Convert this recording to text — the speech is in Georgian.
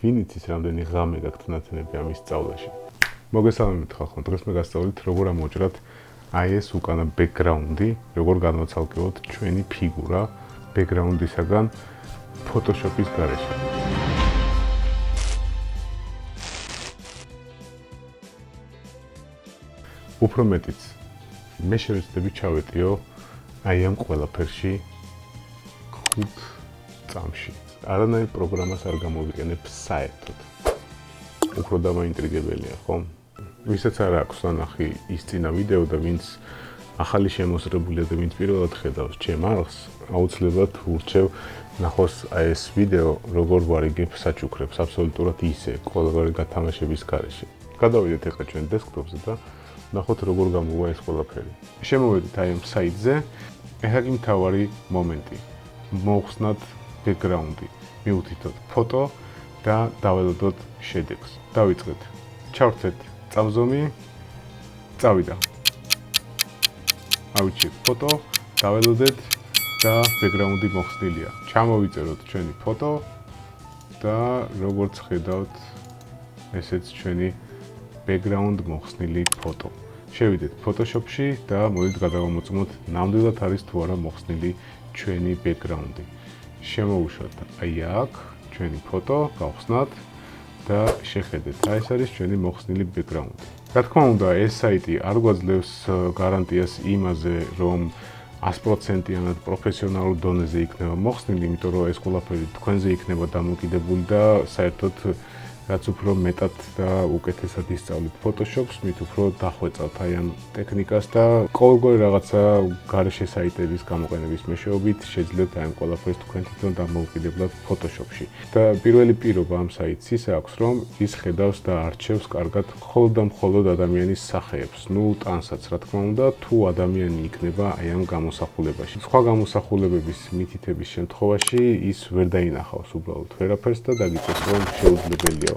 ვინ იცის რამდენი ღამე გაქვთ ნაცნები ამის სწავლაში. მოგესალმებით ხალხო, დღეს მე გასწავლით როგორ ამოვჭრათ აი ეს უკანა ბექგრაუნდი, როგორ განვაცალკევოთ ჩვენი ფიგურა ბექგრაუნდისაგან Photoshop-ის გარეშე. უფრო მეტიც, მე შევეცდები ჩავეტიო აი ამ ყველაფერში 5 წამში. არანაირ პროგრამას არ გამოვიყენებ საერთოდ. უფრო დამაინტრიგებელია, ხო? ვისაც არ აქვს ნახი ის წინა ვიდეო და ვინც ახალი შემოსრებულია და ვინც პირველად ხედავს ჩემ არხს, აუცილებლად ურჩევ ნახოს აი ეს ვიდეო, როგორ ვარიგებ საჩუქრებს, აბსოლუტურად ისე, ყველგან გათამაშების გარეშე. გადავიდეთ ახლა ჩვენ დესკტოპზე და ნახოთ როგორ გამოვა ეს ყველაფერი. შემოვედით აი ამ საიტზე, ახლა კი მთავარი მომენტი. მოვხსნათ ბექგრაუნდი, მივუთითოთ ფოტო და დაველოდოთ შედეგს. დავიწყეთ. ჩავრთეთ წამზომი, წავიდა. ავიჩიეთ ფოტო, დაველოდეთ და ბექგრაუნდი მოხსნილია. ჩამოვიწეროთ ჩვენი ფოტო და როგორც ხედავთ, ესეც ჩვენი ბექგრაუნდ მოხსნილი ფოტო. შევიდეთ Photoshop-ში და მოდით გადავამოწმოთ, ნამდვილად არის თუ არა მოხსნილი ჩვენი ბექგრაუნდი. შემოუშვათ აი აქ ჩვენი ფოტო, გავხსნათ და შეხედეთ. აი ეს არის ჩვენი მოხსნილი ბექგრაუნდი. რა თქმა უნდა, ეს საიტი არ გვაძლევს გარანტიას იმაზე, რომ 100%-იანად პროფესიონალურ დონეზე იქნება მოხსნილი, იმიტომ რომ ეს ყველაფერი თქვენზე იქნება დამოკიდებული და საერთოდ რაც უფრო მეტად და უკეთესად ისწავლით Photoshop-ს, მით უფრო დახვეწავთ აი ამ ტექნიკას და ყოველგვარი რაღაცა გარეშე საიტების გამოყენების მეშვეობით შეძლებთ აი ამ ყველაფერს თქვენ თვითონ დამოუკიდებლად Photoshop-ში. და პირველი პირობა ამ საიტს ის აქვს, რომ ის ხედავს და არჩევს კარგად მხოლოდ და მხოლოდ ადამიანის სახეებს. ნუ ტანსაც, რა თქმა უნდა, თუ ადამიანი იქნება აი ამ გამოსახულებაში. სხვა გამოსახულებების მითითების შემთხვევაში ის ვერ დაინახავს უბრალოდ ვერაფერს და დაგიწევს, რომ შეუძლებელია.